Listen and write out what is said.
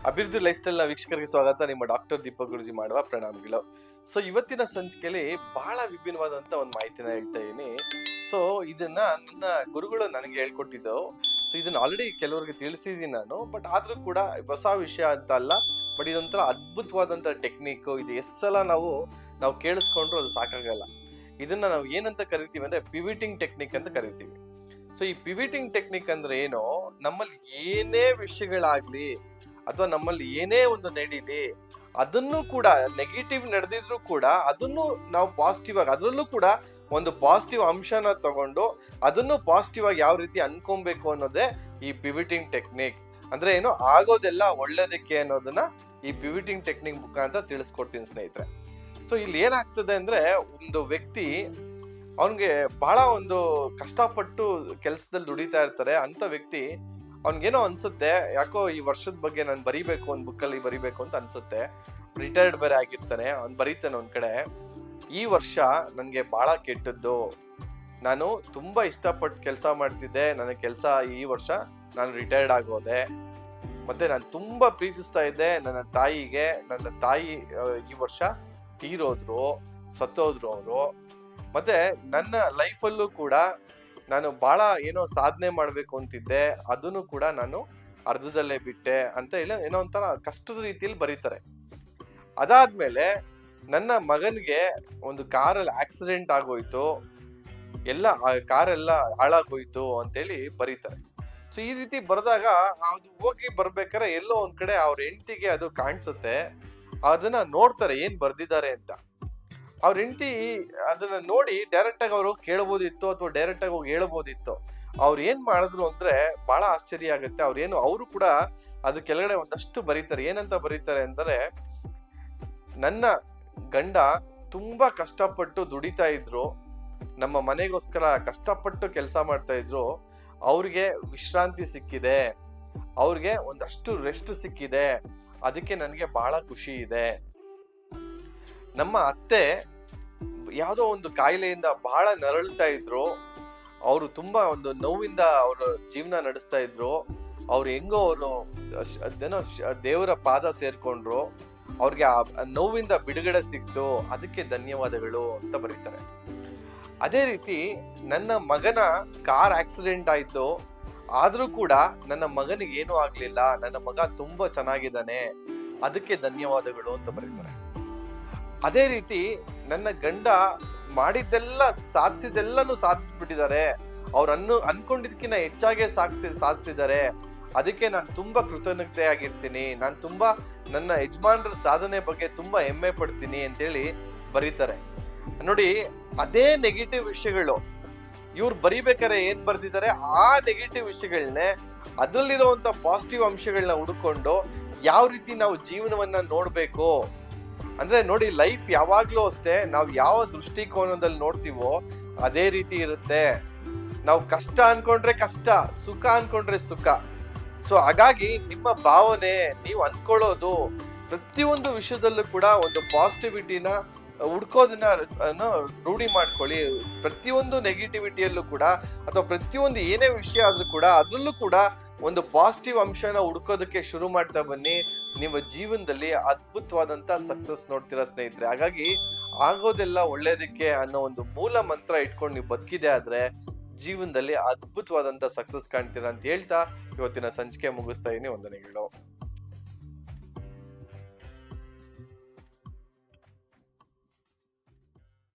ಅಭಿವೃದ್ಧಿ life style ವೀಕ್ಷಕರಿಗೆ ಸ್ವಾಗತ. ನಿಮ್ಮ ಡಾಕ್ಟರ್ ದೀಪಕ್ ಗುರುಜಿ ಮಾಡುವ ಪ್ರಣಾಮಗಳು. ಸೊ ಇವತ್ತಿನ ಸಂಚಿಕೆಯಲ್ಲಿ ಬಹಳ ವಿಭಿನ್ನವಾದಂತ ಒಂದು ಮಾಹಿತಿನ ಹೇಳ್ತಾ ಇದೀನಿ. ಸೊ ಇದನ್ನ ನನ್ನ ಗುರುಗಳು ನನಗೆ ಹೇಳ್ಕೊಟ್ಟಿದ್ದು. ಸೊ ಇದನ್ನ ಆಲ್ರೆಡಿ ಕೆಲವರಿಗೆ ತಿಳಿಸಿದೀನಿ ನಾನು, ಬಟ್ ಆದ್ರೂ ಕೂಡ ಹೊಸ ವಿಷಯ ಅಂತ ಅಲ್ಲ, ಬಟ್ ಇದೊಂಥರ ಅದ್ಭುತವಾದಂತ ಟೆಕ್ನಿಕ್. ಇದು ಎಷ್ಟು ಸಲ ನಾವು ಕೇಳಿಸ್ಕೊಂಡ್ರು ಅದು ಸಾಕಾಗಲ್ಲ. ಇದನ್ನ ನಾವು ಏನಂತ ಕರಿತೀವಿ ಅಂದ್ರೆ ಪಿವಿಟಿಂಗ್ ಟೆಕ್ನಿಕ್ ಅಂತ ಕರಿತೀವಿ. ಸೊ ಈ ಪಿವಿಟಿಂಗ್ ಟೆಕ್ನಿಕ್ ಅಂದ್ರೆ ಏನು, ನಮ್ಮಲ್ಲಿ ಏನೇ ವಿಷಯಗಳಾಗ್ಲಿ ಅಥವಾ ನಮ್ಮಲ್ಲಿ ಏನೇ ಒಂದು ನಡೀಲಿ, ಅದನ್ನು ಕೂಡ ನೆಗೆಟಿವ್ ನಡೆದಿದ್ರು ಕೂಡ ಅದನ್ನು ನಾವು ಪಾಸಿಟಿವ್ ಆಗಿ, ಅದರಲ್ಲೂ ಕೂಡ ಒಂದು ಪಾಸಿಟಿವ್ ಅಂಶನ ತಗೊಂಡು ಅದನ್ನು ಪಾಸಿಟಿವ್ ಆಗಿ ಯಾವ ರೀತಿ ಅನ್ಕೊಬೇಕು ಅನ್ನೋದೇ ಈ ಪಿವಿಟಿಂಗ್ ಟೆಕ್ನಿಕ್. ಅಂದ್ರೆ ಏನು, ಆಗೋದೆಲ್ಲ ಒಳ್ಳೇದಕ್ಕೆ ಅನ್ನೋದನ್ನ ಈ ಪಿವಿಟಿಂಗ್ ಟೆಕ್ನಿಕ್ ಮುಖಾಂತರ ತಿಳಿಸ್ಕೊಡ್ತೀನಿ ಸ್ನೇಹಿತರೆ. ಸೊ ಇಲ್ಲಿ ಏನಾಗ್ತದೆ ಅಂದ್ರೆ, ಒಂದು ವ್ಯಕ್ತಿ ಅವನ್ಗೆ ಬಹಳ ಒಂದು ಕಷ್ಟಪಟ್ಟು ಕೆಲಸದಲ್ಲಿ ದುಡಿತಾ ಇರ್ತಾರೆ. ಅಂತ ವ್ಯಕ್ತಿ ಅವ್ನಿಗೇನೋ ಅನ್ಸುತ್ತೆ, ಯಾಕೋ ಈ ವರ್ಷದ ಬಗ್ಗೆ ನಾನು ಬರಿಬೇಕು, ಒಂದು ಬುಕ್ಕಲ್ಲಿ ಬರಿಬೇಕು ಅಂತ ಅನ್ಸುತ್ತೆ. ರಿಟೈರ್ಡ್ ಬೇರೆ ಆಗಿರ್ತಾನೆ, ಅವ್ನು ಬರೀತಾನೆ ಒಂದ್ ಕಡೆ, ಈ ವರ್ಷ ನನ್ಗೆ ಬಹಳ ಕೆಟ್ಟದ್ದು, ನಾನು ತುಂಬಾ ಇಷ್ಟಪಟ್ಟು ಕೆಲಸ ಮಾಡ್ತಿದ್ದೆ, ನನಗೆ ಕೆಲಸ ಈ ವರ್ಷ ನಾನು ರಿಟೈರ್ಡ್ ಆಗೋದೆ, ಮತ್ತೆ ನಾನು ತುಂಬಾ ಪ್ರೀತಿಸ್ತಾ ಇದ್ದೆ ನನ್ನ ತಾಯಿಗೆ, ನನ್ನ ತಾಯಿ ಈ ವರ್ಷ ತೀರೋದ್ರು, ಸತ್ತೋದ್ರು ಅವರು, ಮತ್ತೆ ನನ್ನ ಲೈಫಲ್ಲೂ ಕೂಡ ನಾನು ಬಹಳ ಏನೋ ಸಾಧನೆ ಮಾಡ್ಬೇಕು ಅಂತಿದ್ದೆ, ಅದನ್ನು ಕೂಡ ನಾನು ಅರ್ಧದಲ್ಲೇ ಬಿಟ್ಟೆ ಅಂತ ಹೇಳಿ ಏನೋ ಒಂಥರ ಕಷ್ಟದ ರೀತಿಯಲ್ಲಿ ಬರೀತಾರೆ. ಅದಾದ್ಮೇಲೆ ನನ್ನ ಮಗನಿಗೆ ಒಂದು ಕಾರಲ್ಲಿ ಆಕ್ಸಿಡೆಂಟ್ ಆಗೋಯ್ತು, ಎಲ್ಲ ಕಾರೆಲ್ಲ ಹಾಳಾಗೋಯ್ತು ಅಂತೇಳಿ ಬರೀತಾರೆ. ಸೊ ಈ ರೀತಿ ಬರೆದಾಗ ಅದು ಹೋಗಿ ಬರ್ಬೇಕಾದ್ರೆ ಎಲ್ಲೋ ಒಂದ್ ಕಡೆ ಅವ್ರ ಹೆಂಡತಿಗೆ ಅದು ಕಾಣಿಸುತ್ತೆ. ಅದನ್ನ ನೋಡ್ತಾರೆ ಏನ್ ಬರ್ದಿದ್ದಾರೆ ಅಂತ. ಅವ್ರ ಹೆಂಡತಿ ಅದನ್ನ ನೋಡಿ ಡೈರೆಕ್ಟ್ ಆಗಿ ಅವರು ಕೇಳಬಹುದಿತ್ತು ಅಥವಾ ಡೈರೆಕ್ಟ್ ಆಗಿ ಹೋಗಿ ಹೇಳ್ಬೋದಿತ್ತು. ಅವ್ರು ಏನ್ ಮಾಡಿದ್ರು ಅಂದ್ರೆ ಬಹಳ ಆಶ್ಚರ್ಯ ಆಗುತ್ತೆ. ಅವರು ಕೂಡ ಅದು ಕೆಳಗಡೆ ಒಂದಷ್ಟು ಬರೀತಾರೆ. ಏನಂತ ಬರೀತಾರೆ ಅಂದ್ರೆ, ನನ್ನ ಗಂಡ ತುಂಬಾ ಕಷ್ಟಪಟ್ಟು ದುಡಿತಾ ಇದ್ರು, ನಮ್ಮ ಮನೆಗೋಸ್ಕರ ಕಷ್ಟಪಟ್ಟು ಕೆಲಸ ಮಾಡ್ತಾ ಇದ್ರು, ಅವ್ರಿಗೆ ವಿಶ್ರಾಂತಿ ಸಿಕ್ಕಿದೆ, ಅವ್ರಿಗೆ ಒಂದಷ್ಟು ರೆಸ್ಟ್ ಸಿಕ್ಕಿದೆ, ಅದಕ್ಕೆ ನನಗೆ ಬಹಳ ಖುಷಿ ಇದೆ. ನಮ್ಮ ಅತ್ತೆ ಯಾವುದೋ ಒಂದು ಕಾಯಿಲೆಯಿಂದ ಬಹಳ ನರಳ್ತಾ ಇದ್ರು, ಅವರು ತುಂಬಾ ಒಂದು ನೋವಿಂದ ಅವರು ಜೀವನ ನಡೆಸ್ತಾ ಇದ್ರು, ಅವ್ರು ಹೆಂಗೋ ಅವರು ಅದೇನೋ ದೇವರ ಪಾದ ಸೇರ್ಕೊಂಡ್ರು, ಅವ್ರಿಗೆ ಆ ನೋವಿಂದ ಬಿಡುಗಡೆ ಸಿಕ್ತು, ಅದಕ್ಕೆ ಧನ್ಯವಾದಗಳು ಅಂತ ಬರೀತಾರೆ. ಅದೇ ರೀತಿ ನನ್ನ ಮಗನ ಕಾರ್ ಆಕ್ಸಿಡೆಂಟ್ ಆಯ್ತು, ಆದ್ರೂ ಕೂಡ ನನ್ನ ಮಗನಿಗೆ ಏನೂ ಆಗ್ಲಿಲ್ಲ, ನನ್ನ ಮಗ ತುಂಬಾ ಚೆನ್ನಾಗಿದ್ದಾನೆ, ಅದಕ್ಕೆ ಧನ್ಯವಾದಗಳು ಅಂತ ಬರೀತಾರೆ. ಅದೇ ರೀತಿ ನನ್ನ ಗಂಡ ಮಾಡಿದ್ದೆಲ್ಲ ಸಾಧಿಸಿದೆಲ್ಲನೂ ಸಾಧಿಸ್ಬಿಟ್ಟಿದ್ದಾರೆ, ಅವ್ರು ಅನ್ಕೊಂಡಿದ್ಕಿನ್ನ ಹೆಚ್ಚಾಗೆ ಸಾಧಿಸಿದ್ದಾರೆ, ಅದಕ್ಕೆ ನಾನು ತುಂಬಾ ಕೃತಜ್ಞತೆ ಆಗಿರ್ತೀನಿ, ನಾನು ತುಂಬಾ ನನ್ನ ಯಜಮಾನ್ರ ಸಾಧನೆ ಬಗ್ಗೆ ತುಂಬಾ ಹೆಮ್ಮೆ ಪಡ್ತೀನಿ ಅಂತೇಳಿ ಬರೀತಾರೆ. ನೋಡಿ, ಅದೇ ನೆಗೆಟಿವ್ ವಿಷಯಗಳು ಇವ್ರು ಬರಿಬೇಕಾರೆ ಏನ್ ಬರ್ದಿದ್ದಾರೆ, ಆ ನೆಗೆಟಿವ್ ವಿಷಯಗಳನ್ನೇ ಅದ್ರಲ್ಲಿರುವಂತ ಪಾಸಿಟಿವ್ ಅಂಶಗಳನ್ನ ಹುಡ್ಕೊಂಡು ಯಾವ ರೀತಿ ನಾವು ಜೀವನವನ್ನ ನೋಡ್ಬೇಕು ಅಂದ್ರೆ, ನೋಡಿ, ಲೈಫ್ ಯಾವಾಗ್ಲೂ ಅಷ್ಟೇ, ನಾವು ಯಾವ ದೃಷ್ಟಿಕೋನದಲ್ಲಿ ನೋಡ್ತೀವೋ ಅದೇ ರೀತಿ ಇರುತ್ತೆ. ನಾವು ಕಷ್ಟ ಅನ್ಕೊಂಡ್ರೆ ಕಷ್ಟ, ಸುಖ ಅನ್ಕೊಂಡ್ರೆ ಸುಖ. ಸೊ ಹಾಗಾಗಿ ನಿಮ್ಮ ಭಾವನೆ, ನೀವು ಅನ್ಕೊಳ್ಳೋದು ಪ್ರತಿಯೊಂದು ವಿಷಯದಲ್ಲೂ ಕೂಡ ಒಂದು ಪಾಸಿಟಿವಿಟಿನ ಹುಡ್ಕೋದನ್ನ ರೂಢಿ ಮಾಡ್ಕೊಳ್ಳಿ. ಪ್ರತಿಯೊಂದು ನೆಗೆಟಿವಿಟಿಯಲ್ಲೂ ಕೂಡ ಅಥವಾ ಪ್ರತಿಯೊಂದು ಏನೇ ವಿಷಯ ಆದ್ರೂ ಕೂಡ ಅದ್ರಲ್ಲೂ ಕೂಡ ಒಂದು ಪಾಸಿಟಿವ್ ಅಂಶನ ಹುಡ್ಕೋದಕ್ಕೆ ಶುರು ಮಾಡ್ತಾ ಬನ್ನಿ. ನಿಮ್ಮ ಜೀವನದಲ್ಲಿ ಅದ್ಭುತವಾದಂತ ಸಕ್ಸಸ್ ನೋಡ್ತೀರಾ ಸ್ನೇಹಿತರೆ. ಹಾಗಾಗಿ ಆಗೋದೆಲ್ಲ ಒಳ್ಳೇದಕ್ಕೆ ಅನ್ನೋ ಒಂದು ಮೂಲ ಮಂತ್ರ ಇಟ್ಕೊಂಡು ನೀವು ಬದುಕಿದೆ ಆದ್ರೆ ಜೀವನದಲ್ಲಿ ಅದ್ಭುತವಾದಂತ ಸಕ್ಸಸ್ ಕಾಣ್ತೀರಾ ಅಂತ ಹೇಳ್ತಾ ಇವತ್ತಿನ ಸಂಚಿಕೆ ಮುಗಿಸ್ತಾ ಇದೀನಿ. ವಂದನೆಗಳು.